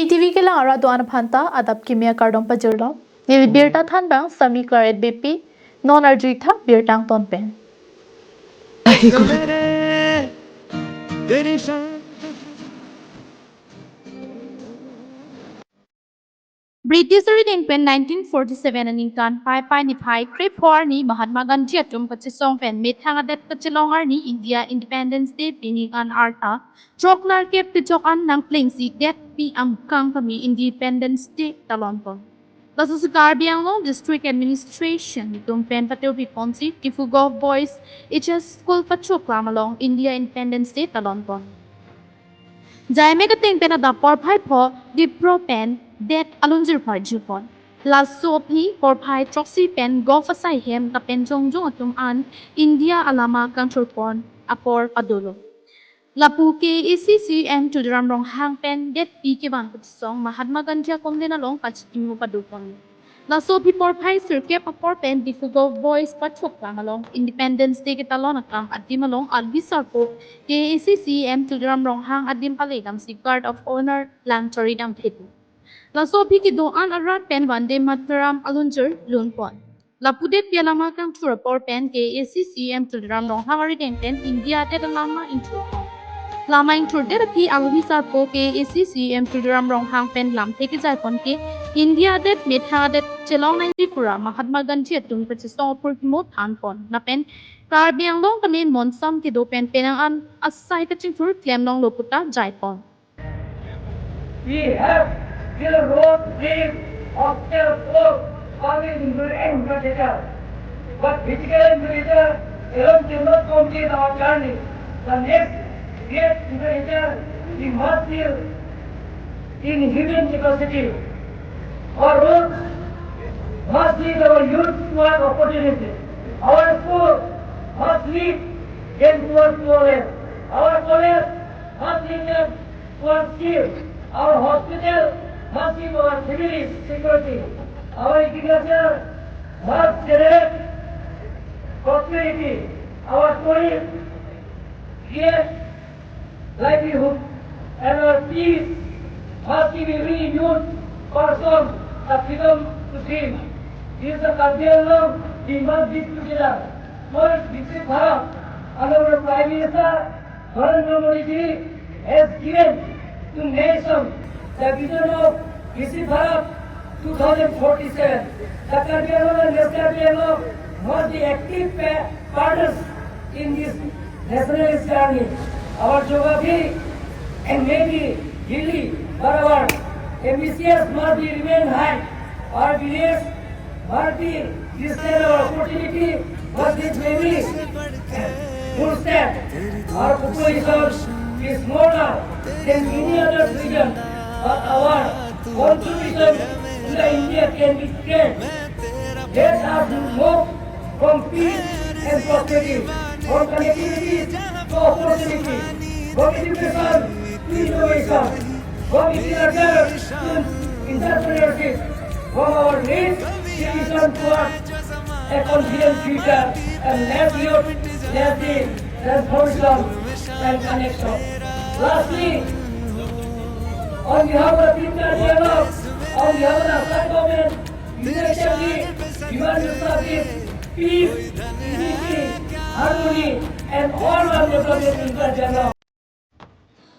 KATV ke lang ara doan phanta adap kimia kardong pajurlo nil birta than bang sami claret BP non arjuitha birtang ton pen British in 1947 and in kan pai ni pai trip for ni Mahatma Gandhi atum pachisong fen mit hangadet pachilongar ni India Independence Day bini an arta choklar kep tichokan nang pling si det pi ang kang kami Independence Day talonpon. The Susukarbiang District Administration tumpen patil pi ponsi Tifugov Boys HS School pachoklam along India Independence Day talonpon. Jaime ka ting pena da por phai pho di pro pen det alunjir phai jupon. La sopi por phai troxy pen go fasai hem ka pen jong jong atum an India alama control pon apor padulo. La pu ke ECCM to dram rong hang pen det pi ke ban put song Mahatma Gandhi kom den along pachimu padupon. La sopi por phai sirkep apor pen di fugo voice pachok lang along Independence Day ke talon akam adim along albisar po ke ECCM to dram rong hang adim palegam si guard of honor lang choridam pitu. La sopi ki doan arat pen vande matram alunjur lunpon. La pudet pialama kang tura por pen ke ECCM to dram rong hang aridem pen India de lama intro. Lama intro de pi albisar po ke ECCM to dram rong hang pen lam take jai pon ke India det metha det chelong nai Tripura Mahatma Gandhi atung pachistong pur mo than pon na pen karbiang long kami monsam ti do pen penang an asai ka ching fur klem long loputa jai pon. We have still road dream of self-work always in the end but physical and spiritual alone cannot complete our journey. The next great individual we must feel in human capacity. Our roads must lead our youth towards opportunity. Our school must lead them towards knowledge. Our college must lead them towards skill. Our hospital must give our family security. Our agriculture must generate prosperity. Our tourism create livelihood. And our peace must give every youth person the freedom to dream. This is the cultural we must be together. First, Viksit Bharat, and our Prime Minister Narendra Modi ji has given to nation the vision of Viksit Bharat 2047. The Karbiang and West Karbiang must be active partners in this nationalist journey. Our geography and maybe hilly, but our ambitions must be remain high. Our village must be distant. Our opportunity must be very full step. Our population is more now than any other region, but our contribution to the India can be great. Let us move from peace and prosperity, from connectivity to opportunity, from education to innovation, from agriculture to entrepreneurship, from our rich tradition towards a confident future, and let's build transformation and connection. Lastly, on behalf of the future dialogue, on behalf of the Assam government, Union Assembly, human service, peace, unity, harmony, and all our development in the dialogue.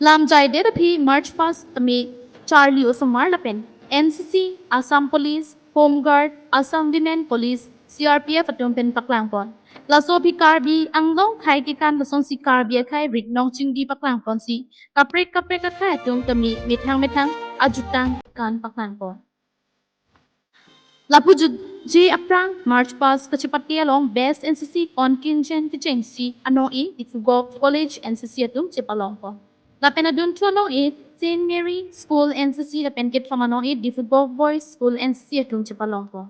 Lam jai de pi March past me Charlie Osomar Lapen NCC Assam Police Home Guard Assam Women Police CRPF atum pen paklangpon. La so pi karbi ang long khai ki kan lasong si karbi khai rik nong ching di paklangpon si kaprek ka khai atum kami metang ajutang kan paklangpon. Lapuju J Aprang March Pass Kachipati along Best NCC Contingent Agency ano Itugo College NCC atum Chipalongpo. Lapenadun to ano St. Mary School NCC Lapenkit from ano Diffugo Boys School NCC atum Chipalongpo.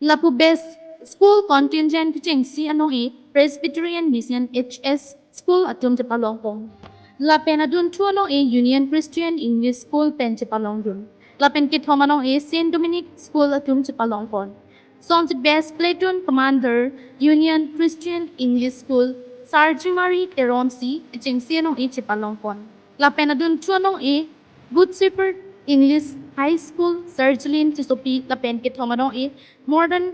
Lapu Best School Contingent Agency ano Presbyterian Mission HS School atum Chipalongpo. Lapenadun to ano Union Christian English School Pen Chipalongdun. Lapenkit from ano St. Dominic School atum Chipalongpon. Sons Best Platoon Commander Union Christian English School Sarjimari Teronsi Chingsi anong Chipalongpon. Lapenadun to anong Good Shepherd English High School Sergelin Chisopi Lapen Kitomanong in Modern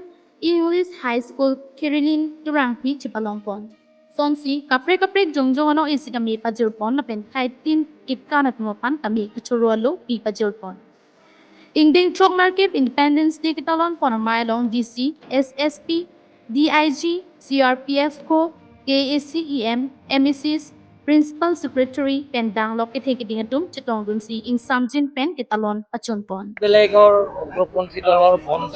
English High School Kirilin Durangpi Chipalongpon. Sonsi kapre kapre jongjong ano isi kami pajurpon lapen kaitin kitkanat mopan kami kecurualo pi pajurpon. Ingding Chok Market Independence Day Kitalon Ponamayalong DC, SSP, DIG, CRPF Co, KACEM, MECs, Principal Secretary, Pendang Lokitekitingatum, Chitong Dunsi, Ing Samjin Pen Kitalon, Pachunpon. বেলেগৰ উগ্ৰপন্থী দলৰ বন্ধ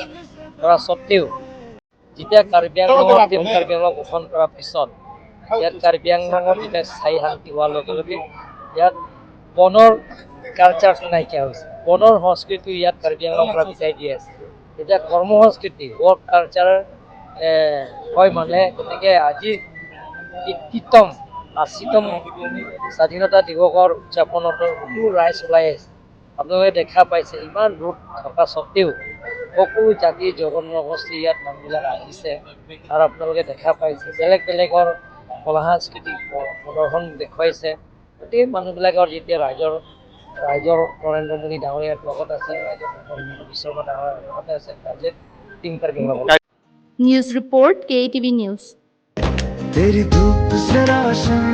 কৰা স্বত্তেও যেতিয়া কাৰ্বি আংলঙত কাৰ্বি আংলং গঠন কৰাৰ পিছত ইয়াত কাৰ্বি আংলঙত যেতিয়া স্থায়ী শান্তি হোৱাৰ লগে লগে ইয়াত বনৰ কালচাৰটো নাইকিয়া হৈছে বনৰ সংস্কৃতি ইয়াত কাৰ্বি আংলঙৰ পৰা বিদায় দি আছে এতিয়া কৰ্ম সংস্কৃতি ৱৰ্ক কালচাৰ হয় মানে গতিকে আজি 80তম স্বাধীনতা দিৱসৰ উদযাপনতো বহু ৰাইজ ওলাই আছে আপোনালোকে দেখা পাইছে ইমান ৰ'দ থকা স্বত্তেও সকলো জাতি জনগোষ্ঠী ইয়াত মানুহবিলাক আহিছে আৰু আপোনালোকে দেখা পাইছে বেলেগ বেলেগৰ কলা সাংস্কৃতিক প্ৰদৰ্শন দেখুৱাইছে গোটেই মানুহবিলাকৰ যেতিয়া ৰাইজৰ নৰেন্দ্ৰ মোদী ডাঙৰীয়াৰ লগত আছে ৰাইজৰ বিশ্বকৰ্মা ডাঙৰীয়াৰ লগতে আছে ৰাইজে টিম পাৰ্কিং লগত News Report KATV News. तेरी धूप से रोशन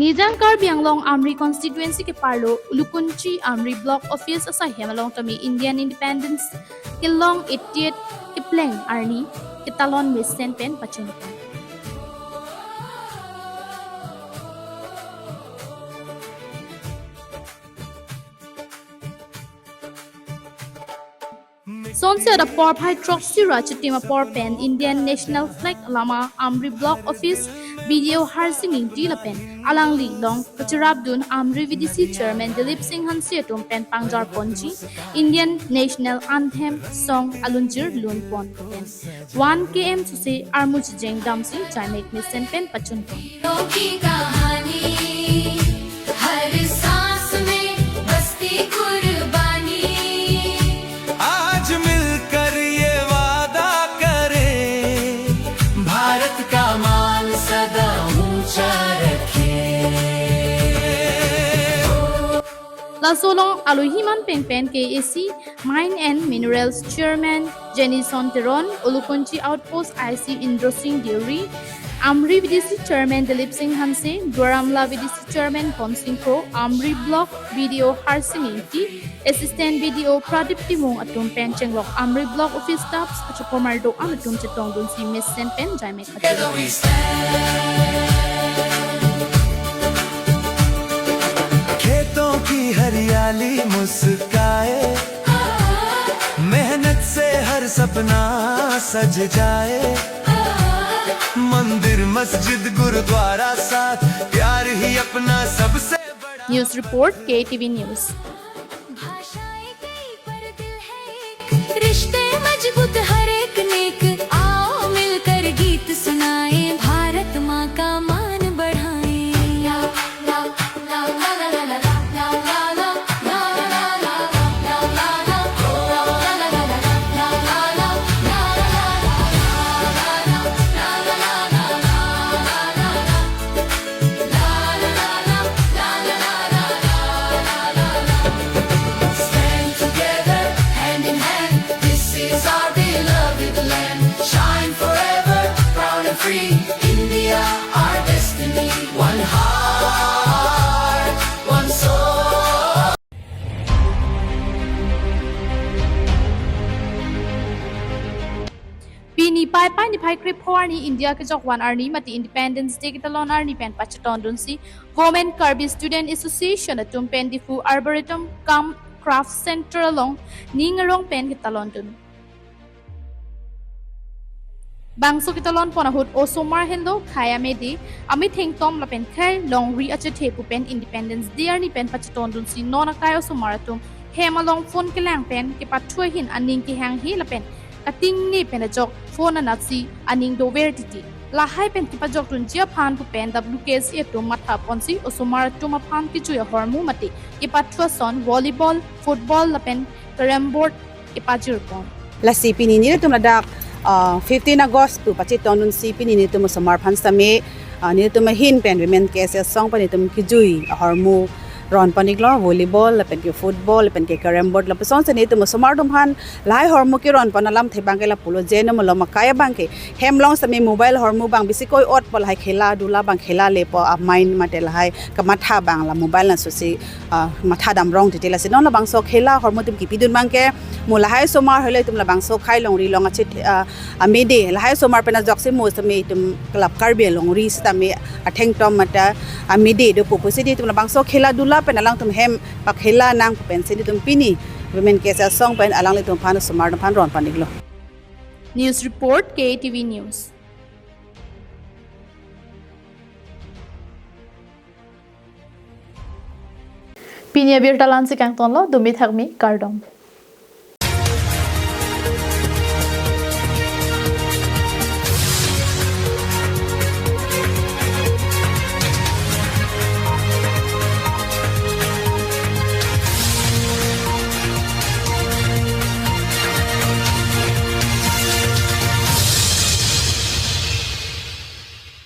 Nijang Karbi Anglong Amri constituency ke Parlo, Ulukunchi Amri block office asa Hemalong Tami Indian Independence Kilong 88 Kipleng Arni Kitalon Western Pen Pachunpan. Sonse the por pai truck sira chitima por pen Indian National Flag Lama Amri block office video harsing dilapen alangli long Kachirabdun Amri VDC chairman Dilip Singh Hansiatum pen Pangjar Ponji Indian National Anthem song Alunjir Lun Pon pen 1 km to say Armuj Jeng Damsi Jamek Nissen pen Pachunpon. Lasolong Aluhiman Penpen KAC Mine and Minerals Chairman Jenny Sonteron Ulukunchi Outpost IC Indro Singh Deori Amri VDC Chairman Dilip Singh Hanse Dwaramla VDC Chairman Ponsing Pro Amri Block Video Harsinginti Assistant Video Pradip Timong Atum Pen Chenglok Amri Block Office Staffs Achupomardo Amatum Chetong Dunsi Miss Sen Pen Jaime की हरियाली मुस्काए मेहनत से हर सपना सज जाए मंदिर मस्जिद गुरुद्वारा साथ प्यार ही अपना सबसे बड़ा News Report KATV News. रिश्ते मजबूत हर एक नेक आओ मिलकर गीत सुनाए भारत माँ का मान बढ़ाए India, our destiny, one heart, one soul. Pini pai ni pai krip ni India ke jokwan arni mati Independence Day kitalon arni pen pachaton dunsi Women Karbi Student Association atum pen difu Arboretum Cum Craft Center along ningarong pen kitalon dun. Bangso kitalon ponahut osomar hendo khaya medi ami theng tom la pen khai long ri achete pu pen Independence Day arni pen pachaton dunsi nona kai osomaratum hema long phone kelang pen ke pathui hin aning ki hang hi la pen kating ni pen jok phone anatsi aning do vertiti la hai pen ki pajok tun chia phan pu pen WKS e to matha ponsi osumar to ma phan ki chu hormu mati ki patwa son volleyball football la pen carom board ki pajur pon la CP ni tum la dak 15 August tu pachi tonun CP ni tum somar phan same ni tum hin pen women KSS song pa ni tum ki jui hormu ron panik lo volleyball la pen ki football la pen ki carom board la person se ni tum somar dum han lai hormu ki ron panalam the bang ke la pulo je no lo makaya bang ke hemlong same mobile hormu bang bisi koi ot pol hai khela dula bang khela le po a mind matel hai ka matha bang la mobile na so si matha dam rong te la se non la bang so khela hormu tum ki pidun bang ke mula hai somar hole tum la bang so khai long ri long a chit a mede la hai somar pena jok se mo same tum club karbe long ri sta me a theng tom mata a mede do po posidi tum la bang so khela dula pen alang tum hem pak khela nang pen se tum pini women kesa song pen alang le tum phan somar phan ron panik lo news report KATV news pinia bir talan se kang ton lo dumi thakmi kardom